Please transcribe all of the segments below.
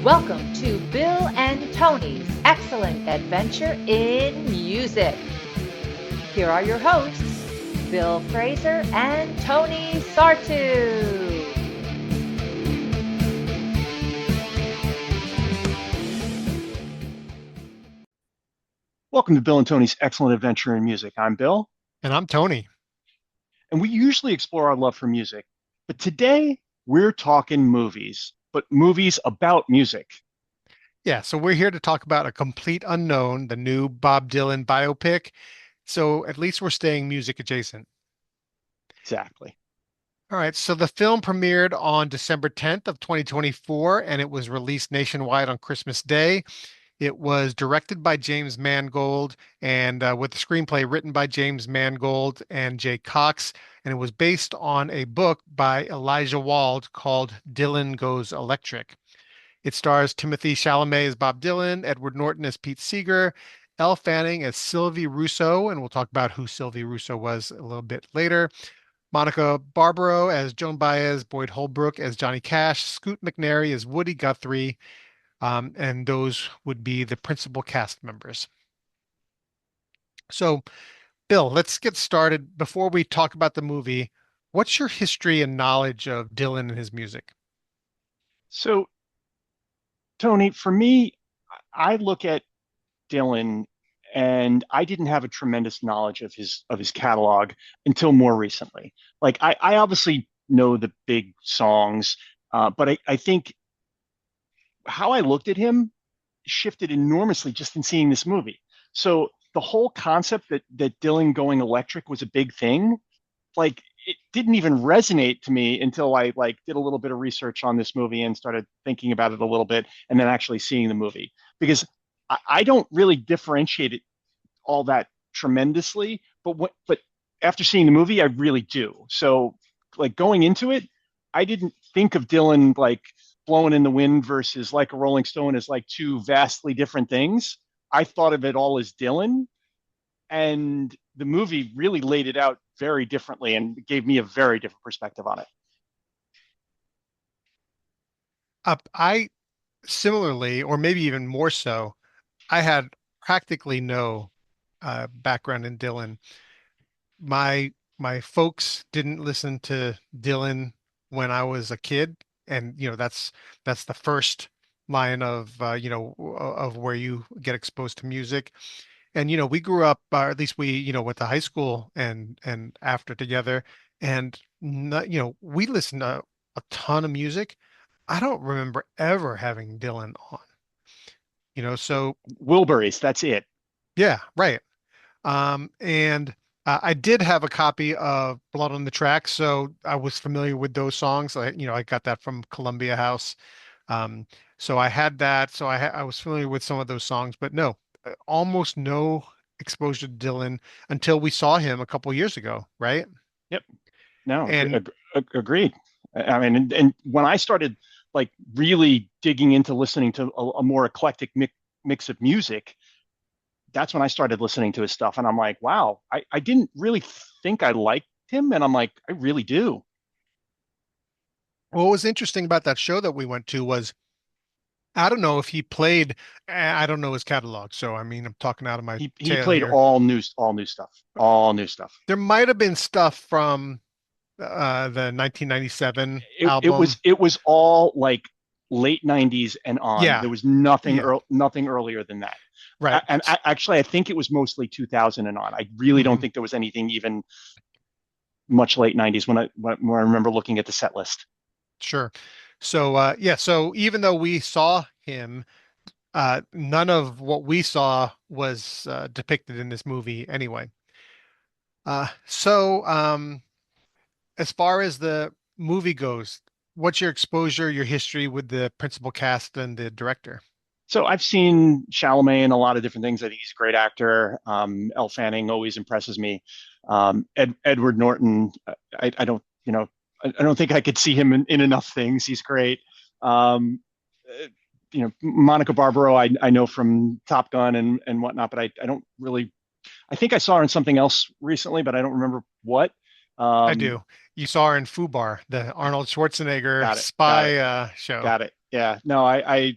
Welcome to Bill and Tony's Excellent Adventure in Music. Here are your hosts, Bill Fraser and Tony Sartu. Welcome to Bill and Tony's Excellent Adventure in Music. I'm Bill, And I'm Tony. and we usually explore our love for music. But today, we're talking movies, but movies about music. Yeah, so we're here to talk about A Complete Unknown, the new Bob Dylan biopic. So at least we're staying music adjacent. Exactly. All right, so the film premiered on December 10th of 2024, and it was released nationwide on Christmas Day. It was directed by James Mangold and with the screenplay written by James Mangold and Jay Cox. And it was based on a book by Elijah Wald called Dylan Goes Electric. It stars Timothy Chalamet as Bob Dylan, Edward Norton as Pete Seeger, Elle Fanning as Sylvie Russo, and we'll talk about who Sylvie Russo was a little bit later. Monica Barbaro as Joan Baez, Boyd Holbrook as Johnny Cash, Scoot McNairy as Woody Guthrie, and those would be the principal cast members. So, Bill, let's get started. Before we talk about the movie, what's your history and knowledge of Dylan and his music? So, Tony, for me, I look at Dylan and I didn't have a tremendous knowledge of his catalog until more recently. Like I obviously know the big songs, but I think how I looked at him shifted enormously just in seeing this movie. So the whole concept that Dylan going electric was a big thing, like it didn't even resonate to me until I like did a little bit of research on this movie and started thinking about it a little bit and then actually seeing the movie because I don't really differentiate it all that tremendously, but after seeing the movie, I really do. So like going into it, I didn't think of Dylan like blowing in the wind versus like a Rolling Stone as like two vastly different things. I thought of it all as Dylan, and the movie really laid it out very differently and gave me a very different perspective on it. I similarly, or maybe even more so, I had practically no background in Dylan. My folks didn't listen to Dylan when I was a kid, and that's the first line of of where you get exposed to music. And we grew up, or at least we went to high school and after together, and not, we listened to a ton of music. I don't remember ever having Dylan on. So Wilburys, that's it. yeah, right. And I did have a copy of Blood on the Tracks, so I was familiar with those songs. I got that from Columbia House. Um, so I had that, so I was familiar with some of those songs, but no, almost no exposure to Dylan until we saw him a couple years ago, right? Yep. No, And agreed. I mean, and when I started like really digging into listening to a more eclectic mix of music, that's when I started listening to his stuff. And I'm like, wow, I didn't really think I liked him. And I'm like, I really do. what was interesting about that show that we went to was I don't know if he played, I don't know his catalog, so I mean, I'm talking out of my He tail played here. all new stuff, all new stuff. There might have been stuff from the 1997 It was album. it was all like late 90s and on. Yeah, There was nothing yeah, nothing earlier than that. right. Actually, I think it was mostly 2000 and on. I really don't Mhm. think there was anything even much late 90s when I remember looking at the set list. Sure. So yeah, so even though we saw him, none of what we saw was depicted in this movie anyway. So as far as the movie goes, what's your exposure, your history with the principal cast and the director? So I've seen Chalamet in a lot of different things. I think he's a great actor. Elle Fanning always impresses me. Edward Norton, I don't, I don't think I could see him in enough things. He's great. Um, Monica Barbaro, I know from Top Gun and whatnot, but I don't really. I think I saw her in something else recently, but I don't remember what. I Um, do. You saw her in Fubar, the Arnold Schwarzenegger got it. Got it. spy show. Got it. Yeah. No, I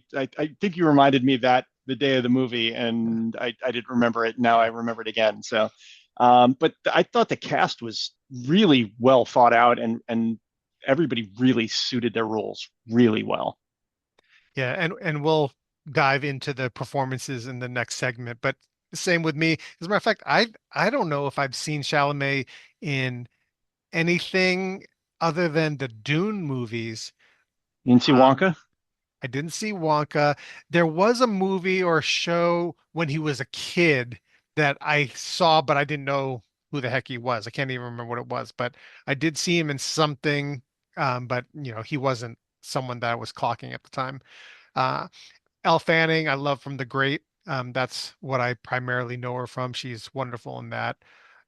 think you reminded me of that the day of the movie, and I didn't remember it. Now I Yeah. remember it again. So, but I thought the cast was really well thought out, and everybody really suited their roles really well. Yeah, and we'll dive into the performances in the next segment. But same with me. As a matter of fact, I don't know if I've seen Chalamet in anything other than the Dune movies. You didn't see Um, Wonka? I didn't see Wonka. There was a movie or show when he was a kid that I saw, but I didn't know who the heck he was. I can't even remember what it was, but I did see him in something. But he wasn't someone that I was clocking at the time. Uh, Elle Fanning, I love from The Great. That's what I primarily know her from. She's wonderful in that.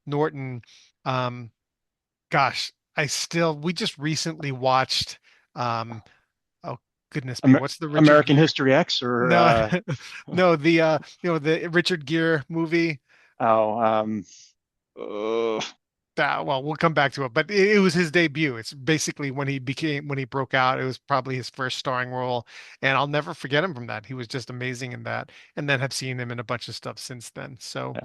Norton, um, gosh, we just recently watched, um, oh goodness me, Amer what's the Richard American Gere? History X or No, no, the Richard Gere movie. oh uh, Well, we'll come back to it, but it was his debut. It's basically when he broke out. It was probably his first starring role, and I'll never forget him from that. He was just amazing in that, and then have seen him in a bunch of stuff since then. So, yeah.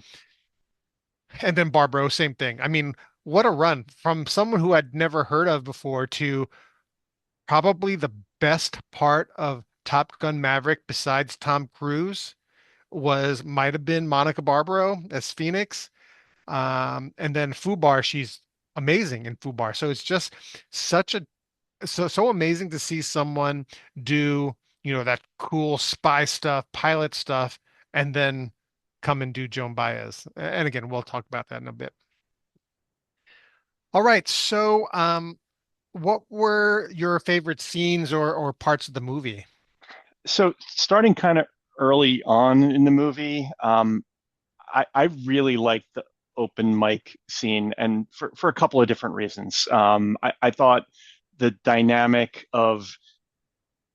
and then Barbaro, same thing. I mean, what a run from someone who I'd never heard of before to probably the best part of Top Gun Maverick besides Tom Cruise might have been Monica Barbaro as Phoenix. And then Fubar, she's amazing in Fubar. So it's just such a so amazing to see someone do, that cool spy stuff, pilot stuff, and then come and do Joan Baez. And again, we'll talk about that in a bit. All right. So, what were your favorite scenes or parts of the movie? So starting kind of early on in the movie, I really liked the open mic scene, and for a couple of different reasons. I thought the dynamic of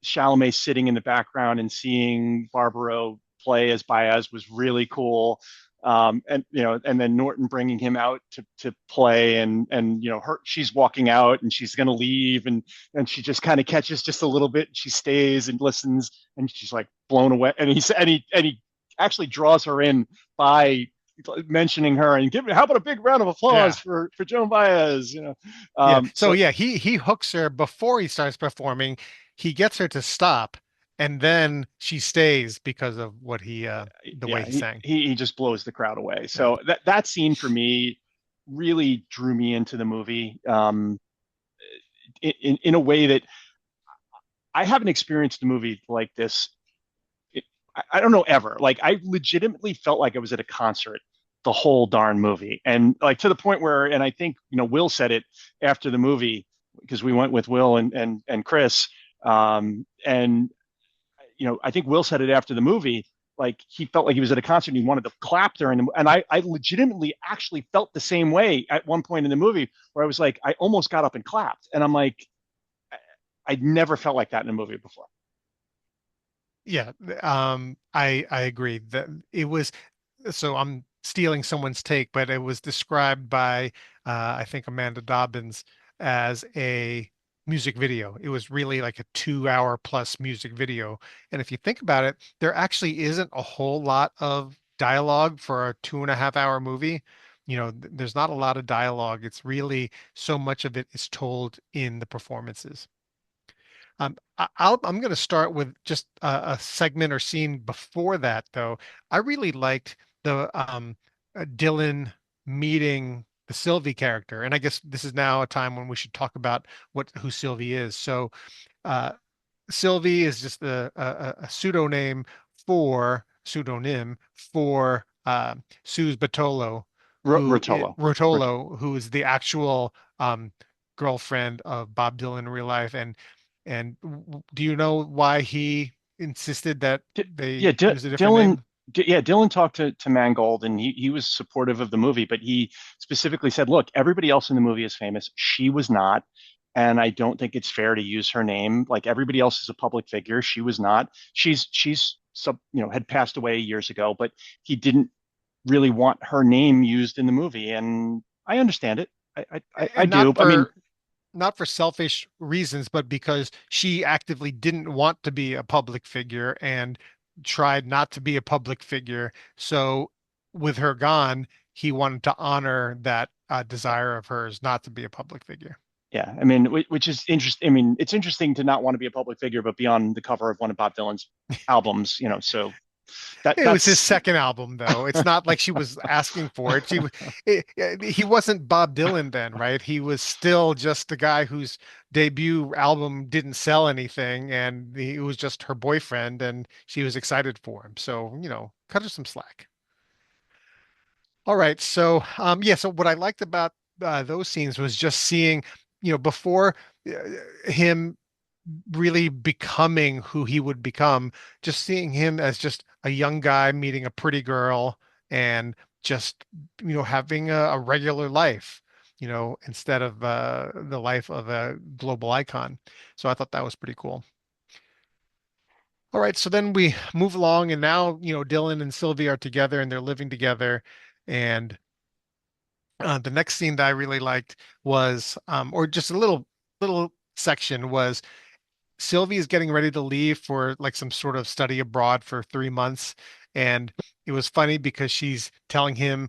Chalamet sitting in the background and seeing Barbaro play as Baez was really cool. And and then Norton bringing him out to play, and she's walking out and she's gonna leave, and she just kind of catches just a little bit. She stays and listens, and she's like blown away. And he actually draws her in by mentioning her and giving. How about a big round of applause Yeah. for Joan Baez? Yeah. So So yeah, he hooks her before he starts performing. He gets her to stop, and then she stays because of the way yeah, he he, sang. he he just blows the crowd away. Yeah. So that scene for me really drew me into the movie, in a way that I haven't experienced a movie like this. I don't know ever. Like I legitimately felt like I was at a concert the whole darn movie, and like to the point where, and I think Will said it after the movie because we went with Will and Chris, and I think Will said it after the movie. Like he felt like he was at a concert and he wanted to clap during the, and I legitimately actually felt the same way at one point in the movie where I was like, I almost got up and clapped, and I'm like, I'd never felt like that in a movie before. Yeah. I agree that it was. So I'm stealing someone's take, but it was described by I think Amanda Dobbins as a music video. It was really like a 2 hour plus music video. And if you think about it, there actually isn't a whole lot of dialogue for a 2.5 hour movie. There's not a lot of dialogue. It's really so much of it is told in the performances. I'm going to start with just a segment or scene before that, though. I really liked the Dylan meeting the Sylvie character, and I guess this is now a time when we should talk about who Sylvie is. So, uh, Sylvie is just a pseudonym for Suze Batolo, Rotolo. Rotolo, who is the actual girlfriend of Bob Dylan in real life. And do you know why he insisted that Yeah, they use a different Dylan. name? Yeah, Dylan talked to Mangold, and he was supportive of the movie, but he specifically said, "Look, everybody else in the movie is famous. She was not, and I don't think it's fair to use her name. Like everybody else is a public figure. She was not. She's had passed away years ago, but he didn't really want her name used in the movie, and I understand it. I And do. I mean, not for selfish reasons, but because she actively didn't want to be a public figure and tried not to be a public figure. So with her gone, he wanted to honor that desire of hers not to be a public figure. yeah, I mean, which is interesting. I mean, it's interesting to not want to be a public figure, but be on the cover of one of Bob Dylan's albums, so It was his that's second album, though. It's not like she was asking for it. He wasn't Bob Dylan then, right? He was still just the guy whose debut album didn't sell anything, and he was just her boyfriend, and she was excited for him. So, cut her some slack. All right. So, yeah. So what I liked about those scenes was just seeing, before him really becoming who he would become, just seeing him as just a young guy meeting a pretty girl and just, having a regular life, instead of the life of a global icon. So I thought that was pretty cool. All right, so then we move along, and now, Dylan and Sylvie are together and they're living together. And the next scene that I really liked was, or just a little section was Sylvie is getting ready to leave for like some sort of study abroad for 3 months. And it was funny because she's telling him,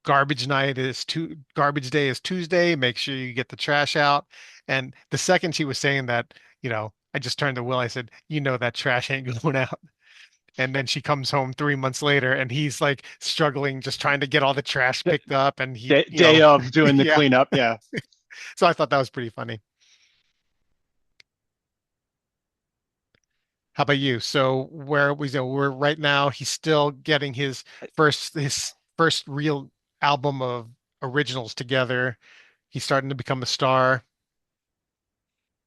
garbage day is Tuesday. Make sure you get the trash out. And the second she was saying that, I just turned to Will. I said, that trash ain't going out. And then she comes home 3 months later and he's like struggling, just trying to get all the trash the picked up. And he, day of doing the yeah. cleanup. Yeah. So I thought that was pretty funny. How about you? So where we go, we're right now, he's still getting his first real album of originals together. He's starting to become a star.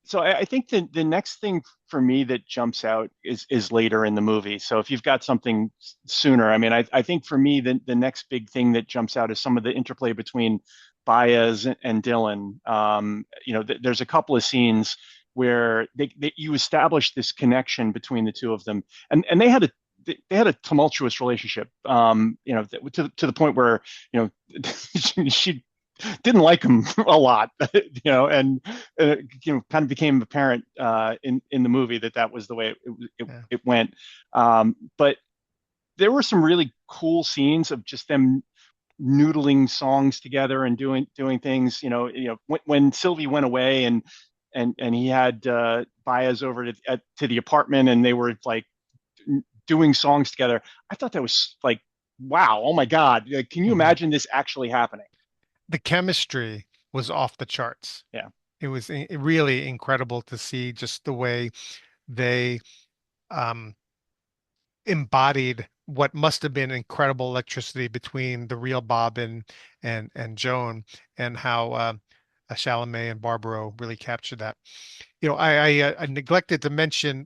So I think the next thing for me that jumps out is later in the movie. So if you've got something sooner, I mean, I think for me the next big thing that jumps out is some of the interplay between Baez and Dylan. There's a couple of scenes where you establish this connection between the two of them, and they had a tumultuous relationship. To the point where she didn't like him a lot, and kind of became apparent in the movie that was the way Yeah. it went. But there were some really cool scenes of just them noodling songs together and doing things. When Sylvie went away and he had Baez over to the apartment and they were like doing songs together. I thought that was like, wow, oh my God, like, can you Mhm. imagine this actually happening? The chemistry was off the charts. Yeah. It was really incredible to see just the way they um, embodied what must have been incredible electricity between the real Bob and Joan, and how Chalamet and Barbaro really captured that. I neglected to mention,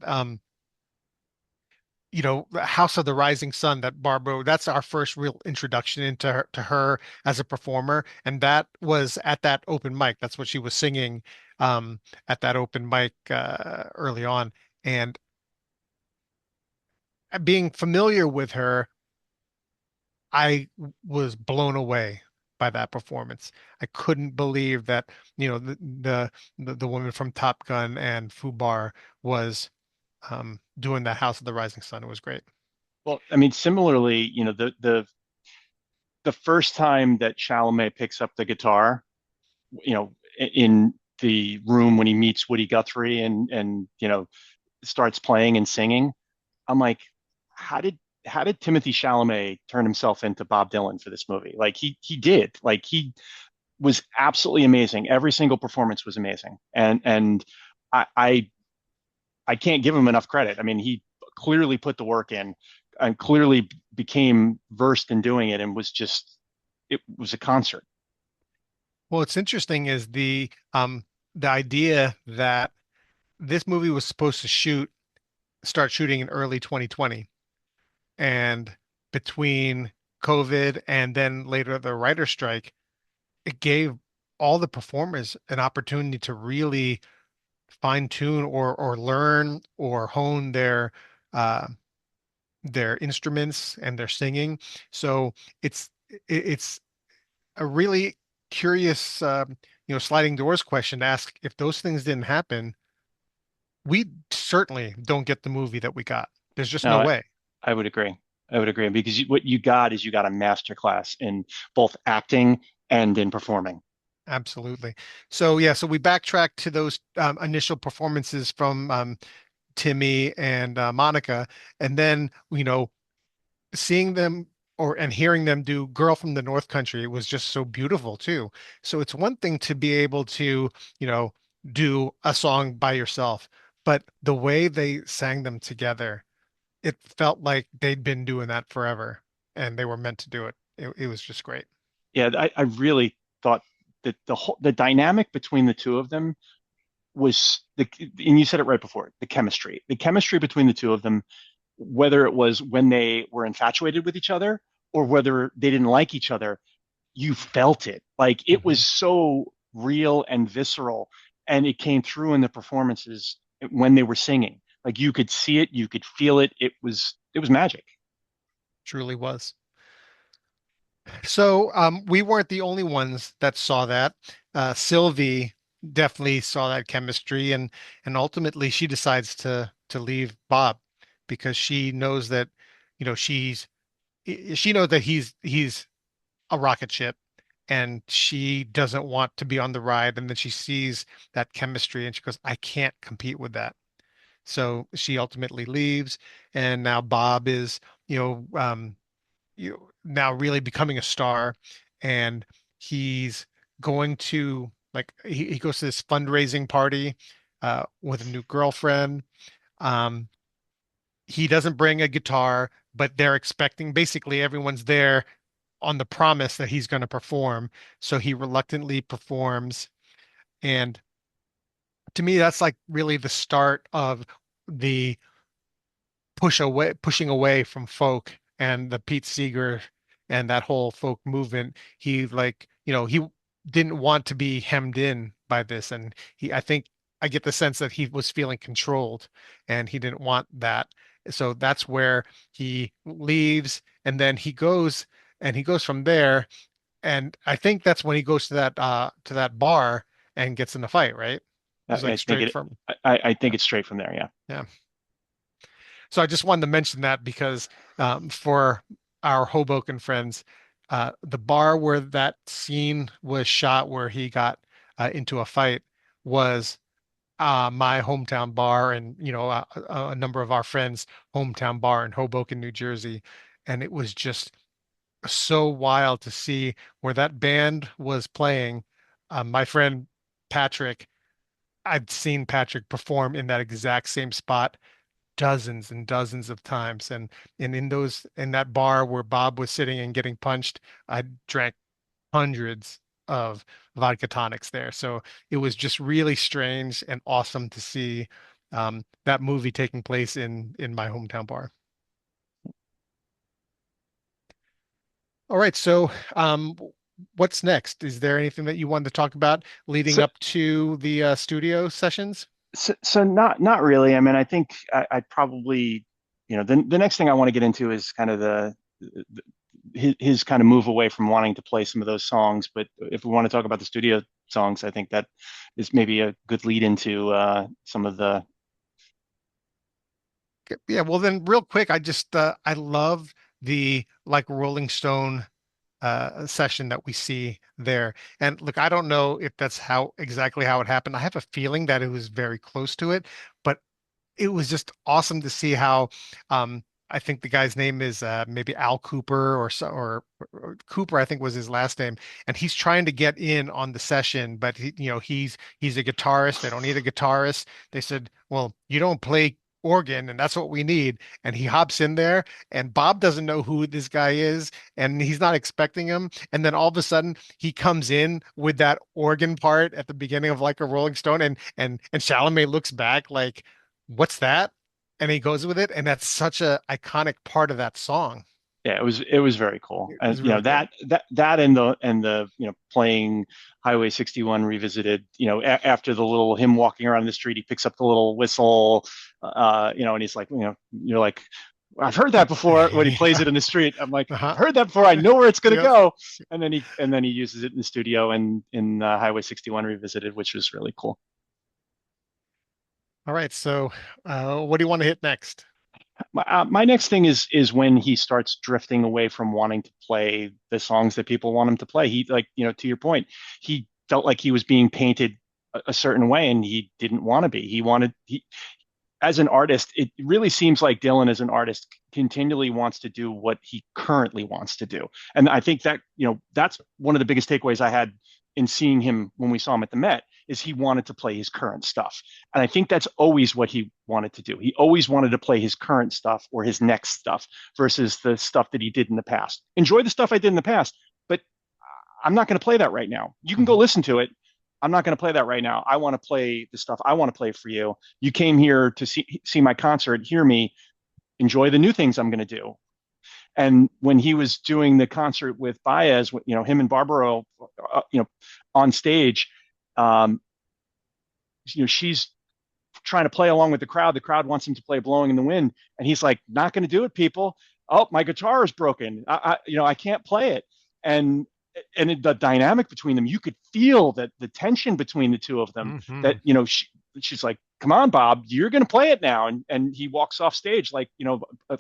House of the Rising Sun, that Barbaro, that's our first real introduction into her as a performer. And that was at that open mic. That's what she was singing at that open mic early on. And being familiar with her, was blown away by that performance. I couldn't believe that, the woman from Top Gun and Fubar was doing that House of the Rising Sun. It was great. Well, I mean, similarly, the first time that Chalamet picks up the guitar, in the room when he meets Woody Guthrie and starts playing and singing, I'm like, how did Timothy Chalamet turn himself into Bob Dylan for this movie? Like he did. Like he was absolutely amazing. Every single performance was amazing. And I I can't give him enough credit. I mean, he clearly put the work in and clearly became versed in doing it and it was a concert. Well, what's interesting is the idea that this movie was supposed to start shooting in early 2020, and between COVID and then later the writer's strike, it gave all the performers an opportunity to really fine tune or learn or hone uh, their instruments and their singing. So it's a really curious, sliding doors question to ask if those things didn't happen, we certainly don't get the movie that we got. There's just no No, way. I would agree. I would agree because what you got a master class in both acting and in performing. Absolutely. So yeah, so we backtrack to those initial performances from Timmy and Monica, and then seeing them and hearing them do "Girl from the North Country" was just so beautiful too. So it's one thing to be able to you know do a song by yourself, but the way they sang them together, it felt like they'd been doing that forever, and they were meant to do it. It was just great. Yeah, I really thought that the dynamic between the two of them was and you said it right before, the chemistry between the two of them, whether it was when they were infatuated with each other or whether they didn't like each other, you felt it. Like it was Mhm. so real and visceral, and it came through in the performances when they were singing. Like you could see it, you could feel it. It was magic. Truly was. So we weren't the only ones that saw that. Sylvie definitely saw that chemistry, and ultimately she decides to leave Bob because she knows that, she knows that he's a rocket ship, and she doesn't want to be on the ride. And then she sees that chemistry, and she goes, "I can't compete with that." So she ultimately leaves, and now Bob is, you know, um, now really becoming a star, and he's going to he goes to this fundraising party with a new girlfriend. Um, he doesn't bring a guitar, but they're expecting, basically everyone's there on the promise that he's going to perform. So he reluctantly performs. And to me, that's like really the start of the pushing away from folk and the Pete Seeger and that whole folk movement. He he didn't want to be hemmed in by this. And I think I get the sense that he was feeling controlled and he didn't want that. So that's where he leaves, and then he goes from there. And I think that's when he goes to that bar and gets in a fight, right? It was like I think straight it. from, I think yeah. it's straight from there. Yeah. Yeah. So I just wanted to mention that because for our Hoboken friends, the bar where that scene was shot, where he got into a fight, was my hometown bar, and a number of our friends' hometown bar in Hoboken, New Jersey, and it was just so wild to see where that band was playing. My friend Patrick, I'd seen Patrick perform in that exact same spot dozens and dozens of times. And in that bar where Bob was sitting and getting punched, I drank hundreds of vodka tonics there. So it was just really strange and awesome to see that movie taking place in my hometown bar. All right, so what's next? Is there anything that you wanted to talk about leading So up to the studio sessions? so not really. I mean, I think I'd probably, the next thing I want to get into is kind of his kind of move away from wanting to play some of those songs. But if we want to talk about the studio songs, I think that is maybe a good lead into some of the. Yeah, well then real quick, I love the like Rolling Stone session that we see there. And look, I don't know if that's how exactly how it happened. I have a feeling that it was very close to it, but it was just awesome to see how I think the guy's name is maybe Al Cooper or Cooper, I think was his last name, and he's trying to get in on the session, but he's a guitarist. They don't need a guitarist. They said, "Well, you don't play organ, and that's what we need." And he hops in there, and Bob doesn't know who this guy is, and he's not expecting him. And then all of a sudden, he comes in with that organ part at the beginning of like a Rolling Stone, and Chalamet looks back like, what's that? And he goes with it, and that's such a iconic part of that song. Yeah, it was very cool, It and was really good. that and the playing Highway 61 revisited. After the little him walking around the street, he picks up the little whistle, and he's like, you're like, I've heard that before when he plays Yeah. it in the street. I'm like, I've Uh-huh. heard that before. I know where it's going to Yep. go. And then he uses it in the studio and in Highway 61 Revisited, which was really cool. All right. So, what do you want to hit next? My next thing is when he starts drifting away from wanting to play the songs that people want him to play. He like, to your point, he felt like he was being painted a certain way and he didn't want to be. He as an artist, it really seems like Dylan as an artist continually wants to do what he currently wants to do. And I think that, that's one of the biggest takeaways I had in seeing him when we saw him at the Met is he wanted to play his current stuff. And I think that's always what he wanted to do. He always wanted to play his current stuff or his next stuff versus the stuff that he did in the past. Enjoy the stuff I did in the past, but I'm not going to play that right now. You can go Mhm. listen to it. I'm not going to play that right now. I want to play the stuff I want to play for you. You came here to see my concert, hear me, enjoy the new things I'm going to do. And when he was doing the concert with Baez, him and Barbaro, on stage, um, she's trying to play along with the crowd. The crowd wants him to play "Blowing in the Wind," and he's like, "Not going to do it, people. Oh, my guitar is broken. I can't play it." And the dynamic between them, you could feel that the tension between the two of them. That Mhm. she's like, "Come on, Bob, you're going to play it now," and he walks off stage like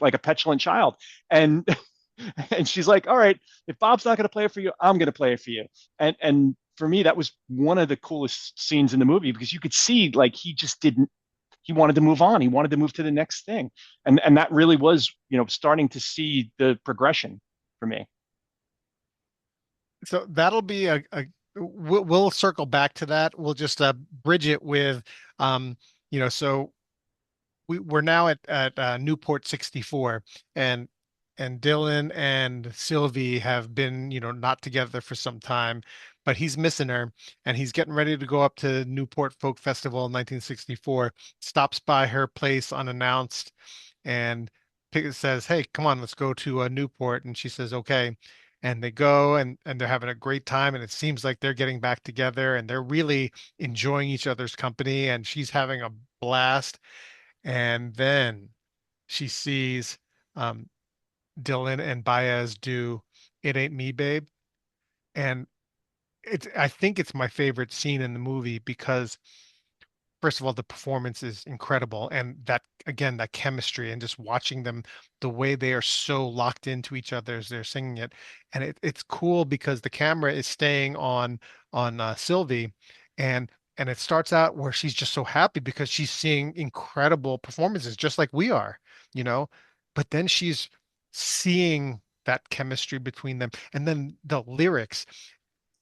like a petulant child, and and she's like, "All right, if Bob's not going to play it for you, I'm going to play it for you." And for me, that was one of the coolest scenes in the movie because you could see like he just didn't. He wanted to move on. He wanted to move to the next thing, and that really was starting to see the progression for me. So that'll be we'll circle back to that. We'll just bridge it with, um, so we're now at Newport 64, and Dylan and Sylvie have been, not together for some time, but he's missing her, and he's getting ready to go up to Newport Folk Festival in 1964. Stops by her place unannounced, and says, "Hey, come on, let's go to Newport." And she says, "Okay." And they go, and they're having a great time, and it seems like they're getting back together, and they're really enjoying each other's company, and she's having a blast. And then she sees um, Dylan and Baez do "It Ain't Me, Babe," and I think it's my favorite scene in the movie because first of all, the performance is incredible, and that again, that chemistry and just watching them, the way they are so locked into each other as they're singing it, and it's cool because the camera is staying on Sylvie, and it starts out where she's just so happy because she's seeing incredible performances, just like we are, you know, but then she's seeing that chemistry between them, and then the lyrics.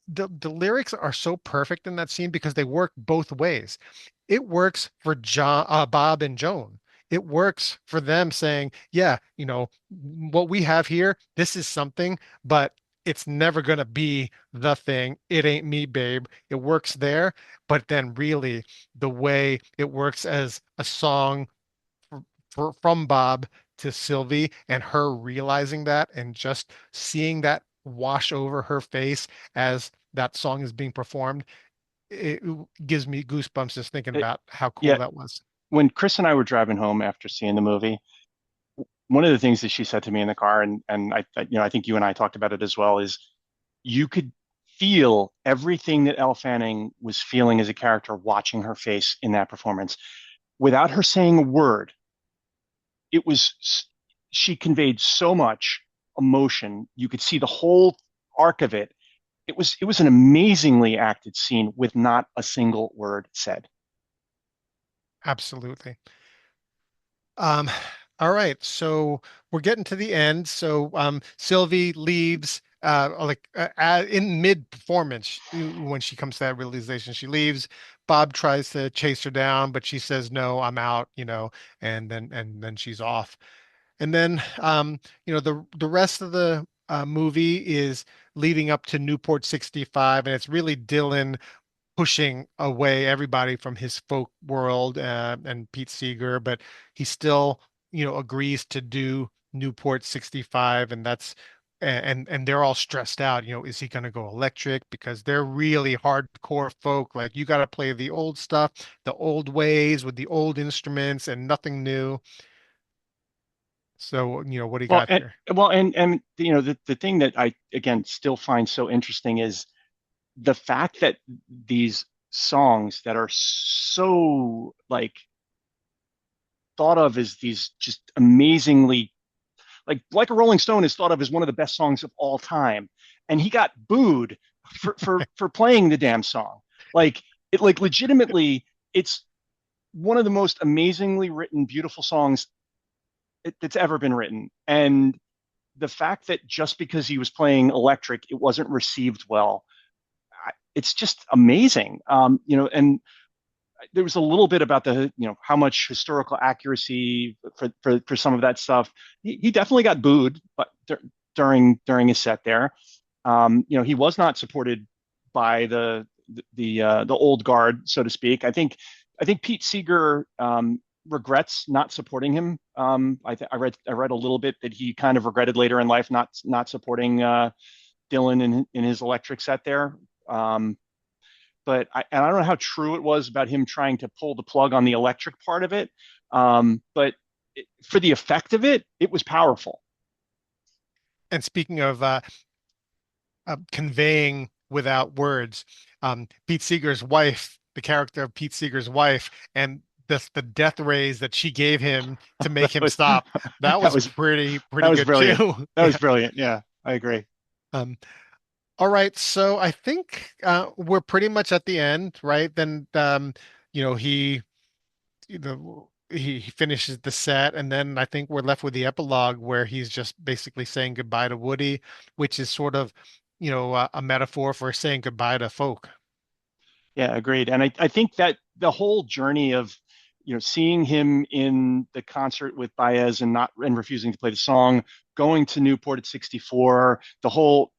The lyrics are so perfect in that scene because they work both ways. It works for Bob and Joan. It works for them saying, yeah, what we have here, this is something, but it's never going to be the thing. It ain't me, babe. It works there, but then really the way it works as a song from Bob to Sylvie and her realizing that and just seeing that wash over her face as that song is being performed, it gives me goosebumps just thinking It, about how cool yeah, that was. when Chris and I were driving home after seeing the movie, one of the things that she said to me in the car, and I think you and I talked about it as well, is you could feel everything that Elle Fanning was feeling as a character watching her face in that performance without her saying a word. It was she conveyed so much emotion. You could see the whole arc of it. It was an amazingly acted scene with not a single word said. Absolutely. Um, all right, so we're getting to the end. So Sylvie leaves in mid-performance when she comes to that realization, she leaves. Bob tries to chase her down, but she says, "No, I'm out," and then she's off. And then the rest of the movie is leading up to Newport 65, and it's really Dylan pushing away everybody from his folk world and Pete Seeger, but he still, agrees to do Newport 65, and and they're all stressed out. Is he going to go electric? Because they're really hardcore folk. Like you got to play the old stuff, the old ways with the old instruments, and nothing new. So, what do you Well, got here? and the thing that I again still find so interesting is the fact that these songs that are so like thought of as these just amazingly like a Rolling Stone is thought of as one of the best songs of all time, and he got booed for playing the damn song. Like it, like legitimately, it's one of the most amazingly written, beautiful songs that's ever been written. And the fact that just because he was playing electric, it wasn't received well. It's just amazing. And there was a little bit about how much historical accuracy for some of that stuff. He definitely got booed, but during his set there, he was not supported by the old guard, so to speak. I think Pete Seeger regrets not supporting him. I read a little bit that he kind of regretted later in life not supporting Dylan in his electric set there. Um, and I don't know how true it was about him trying to pull the plug on the electric part of it. But for the effect of it, it was powerful. And speaking of conveying without words, Pete Seeger's wife, the character of Pete Seeger's wife, and the death rays that she gave him to make That him was stop, that that was was that pretty was good brilliant. too. That was Yeah. brilliant. Yeah, I agree. Um, all right, so I think we're pretty much at the end, right? Then you know, he he finishes the set, and then I think we're left with the epilogue where he's just basically saying goodbye to Woody, which is sort of, a metaphor for saying goodbye to folk. Yeah, agreed. And I think that the whole journey of, seeing him in the concert with Baez and refusing to play the song, going to Newport at 64, the whole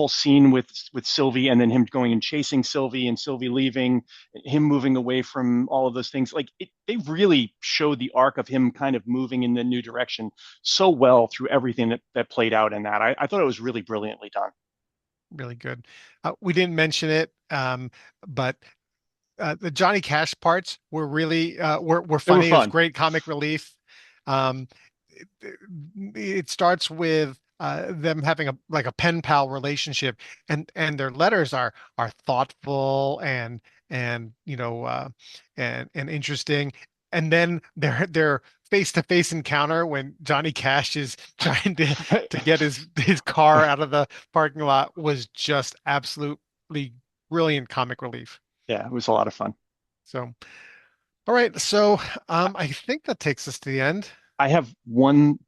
scene with Sylvie and then him going and chasing Sylvie and Sylvie leaving, him moving away from all of those things. Like they really showed the arc of him kind of moving in the new direction so well through everything that played out in that. I thought it was really brilliantly done. Really good. We didn't mention it, but the Johnny Cash parts were really were They were funny. It was fun. great comic relief. Um, it, it starts with them having a pen pal relationship, and their letters are thoughtful and interesting. And then their face-to-face encounter when Johnny Cash is trying to get his car out of the parking lot was just absolutely brilliant comic relief. Yeah, it was a lot of fun. So, all right. So, I think that takes us to the end. I have one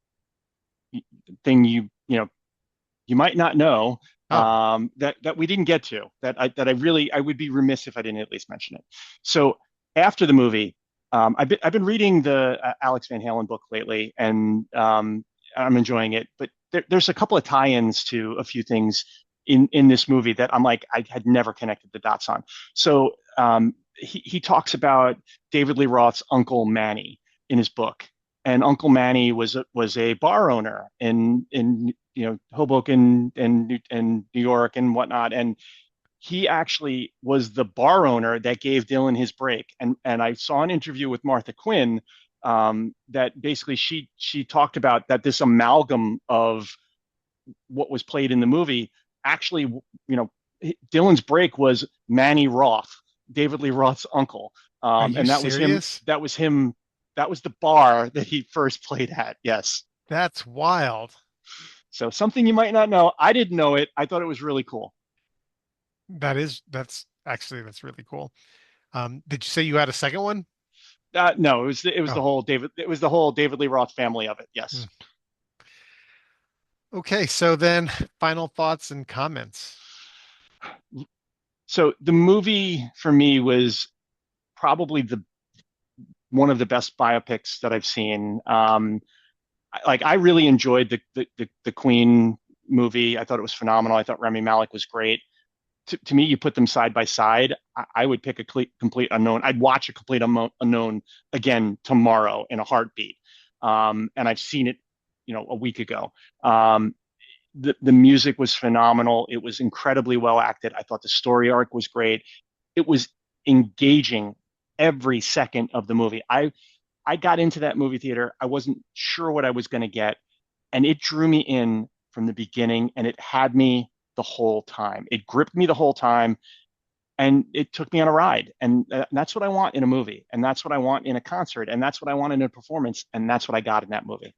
thing you might not know Oh, that we didn't get to that I would be remiss if I didn't at least mention it. So after the movie, I've been reading the Alex Van Halen book lately, and I'm enjoying it. But there's a couple of tie-ins to a few things in this movie that I'm like I had never connected the dots on. So he talks about David Lee Roth's uncle Manny in his book, and Uncle Manny was a bar owner in Hoboken and New York and whatnot, and he actually was the bar owner that gave Dylan his break. And I saw an interview with Martha Quinn that basically she talked about that this amalgam of what was played in the movie actually, Dylan's break was Manny Roth, David Lee Roth's uncle, are you and that was him. serious? That was him. That was the bar that he first played at. Yes. That's wild. So something you might not know. I didn't know it. I thought it was really cool. That's really cool. Did you say you had a second one? No, it was Oh, the whole David Lee Roth family of it. hmm. Yes. Okay. So then, final thoughts and comments. So the movie for me was probably the one of the best biopics that I've seen. I really enjoyed the Queen movie. I thought it was phenomenal. I thought Rami Malek was great. To me, you put them side by side. I would pick a complete unknown. I'd watch a complete unknown again tomorrow in a heartbeat. And I've seen it, a week ago. The music was phenomenal. It was incredibly well acted. I thought the story arc was great. It was engaging every second of the movie. I got into that movie theater. I wasn't sure what I was going to get, and it drew me in from the beginning, and it had me the whole time. It gripped me the whole time, and it took me on a ride. And that's what I want in a movie, and that's what I want in a concert, and that's what I want in a performance, and that's what I got in that movie.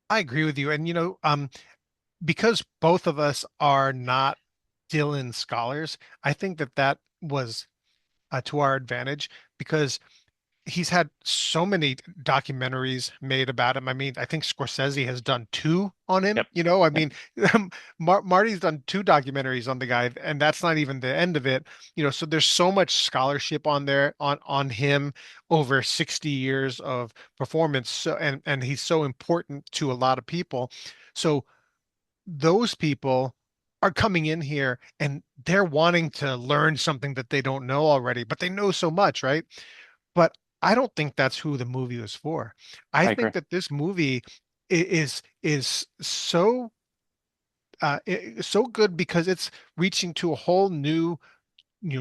I agree with you. And because both of us are not Dylan scholars, I think that that was to our advantage because he's had so many documentaries made about him. I mean, I think Scorsese has done two on him. Yep. I Yep. mean, Marty's done two documentaries on the guy, and that's not even the end of it. So there's so much scholarship on there on him over 60 years of performance. So and he's so important to a lot of people. So those people are coming in here and they're wanting to learn something that they don't know already, but they know so much, right? But I don't think that's who the movie was for. I I agree. think that this movie is so so good because it's reaching to a whole new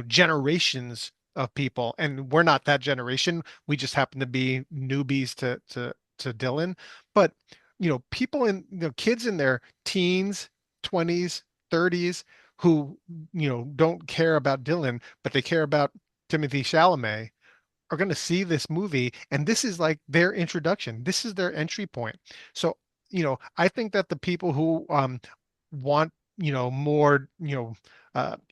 generations of people, and we're not that generation. We just happen to be newbies to Dylan. But people kids in their teens, 20s, 30s who don't care about Dylan, but they care about Timothy Chalamet are going to see this movie, and this is like their introduction. This is their entry point. So, I think that the people who want, more,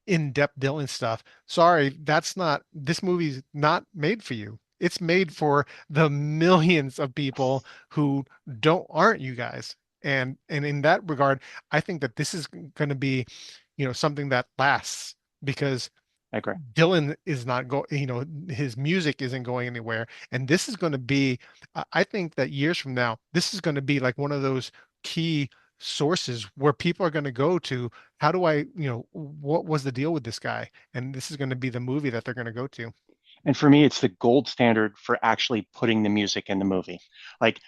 in-depth Dylan stuff, sorry, this movie's not made for you. It's made for the millions of people who aren't you guys. And in that regard, I think that this is going to be, something that lasts because I agree. Dylan is not going, his music isn't going anywhere. And this is going to be, I think that years from now, this is going to be like one of those key sources where people are going to go to, how do I, what was the deal with this guy? And this is going to be the movie that they're going to go to. And for me, it's the gold standard for actually putting the music in the movie. Like,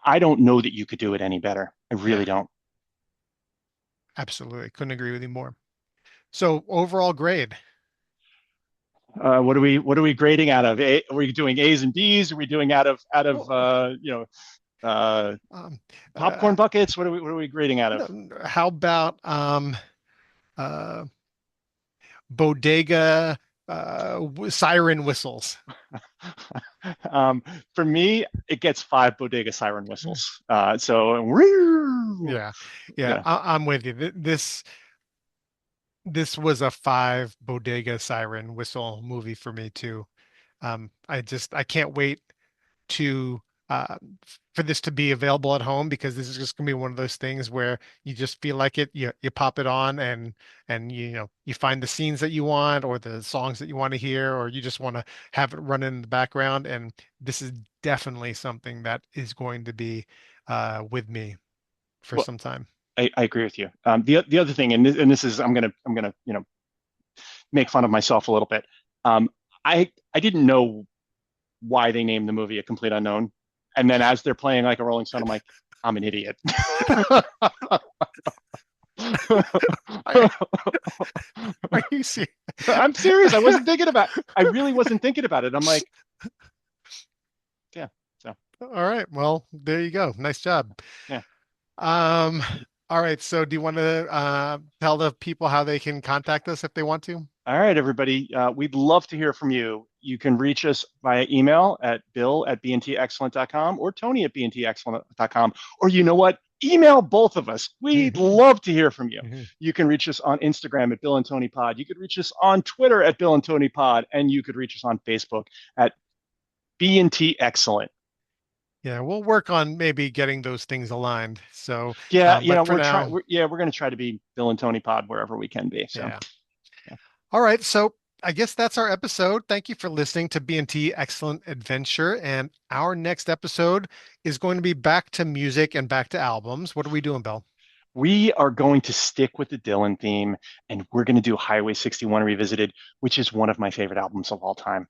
I don't know that you could do it any better. I really Yeah, don't. absolutely. Couldn't agree with you more. So overall grade. What are we grading out of? Are we doing A's and B's? Are we doing out of Well, uh, um, popcorn uh, buckets? What are we grading out of? how about uh, bodega siren whistles? Um, for me, it gets five bodega siren whistles. So, Yeah, yeah, yeah. I'm with you. This was a five bodega siren whistle movie for me too. I can't wait to uh, for this to be available at home because this is just gonna be one of those things where you just feel like it. You pop it on and you find the scenes that you want or the songs that you want to hear or you just want to have it run in the background. And this is definitely something that is going to be with me for Well, some time. I agree with you. The other thing, and this is I'm gonna make fun of myself a little bit. Um, I didn't know why they named the movie A Complete Unknown, and then as they're playing like a Rolling Stone, I'm like, I'm an idiot. Are, are you serious? I'm serious. I wasn't thinking about. I really wasn't thinking about it. I'm like, yeah. So All right. Well, there you go. Nice job. yeah. Um, all right. So do you want to tell the people how they can contact us if they want to? All right, everybody. We'd love to hear from you. You can reach us via email at bill@bntexcellent.com or tony@bntexcellent.com. Or you know what? Email both of us. We'd love to hear from you. You can reach us on Instagram at Bill and Tony Pod. You could reach us on Twitter at Bill and Tony Pod. And you could reach us on Facebook at B&T Excellent. Yeah, we'll work on maybe getting those things aligned. So, Yeah, but for we're trying. now, We're going to try to be Bill and Tony Pod wherever we can be. So, yeah. yeah. All right. So I guess that's our episode. Thank you for listening to B&T Excellent Adventure. And our next episode is going to be back to music and back to albums. What are we doing, Bill? We are going to stick with the Dylan theme, and we're going to do Highway 61 Revisited, which is one of my favorite albums of all time.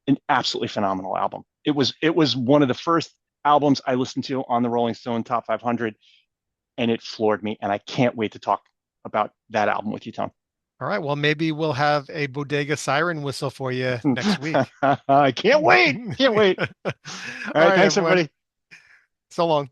An absolutely phenomenal album. It was one of the first albums I listened to on the Rolling Stone Top 500, and it floored me. And I can't wait to talk about that album with you, Tom. All right. Well, maybe we'll have a bodega siren whistle for you next week. I can't wait. Can't wait. All All right. right, Thanks, everyone. everybody. So long.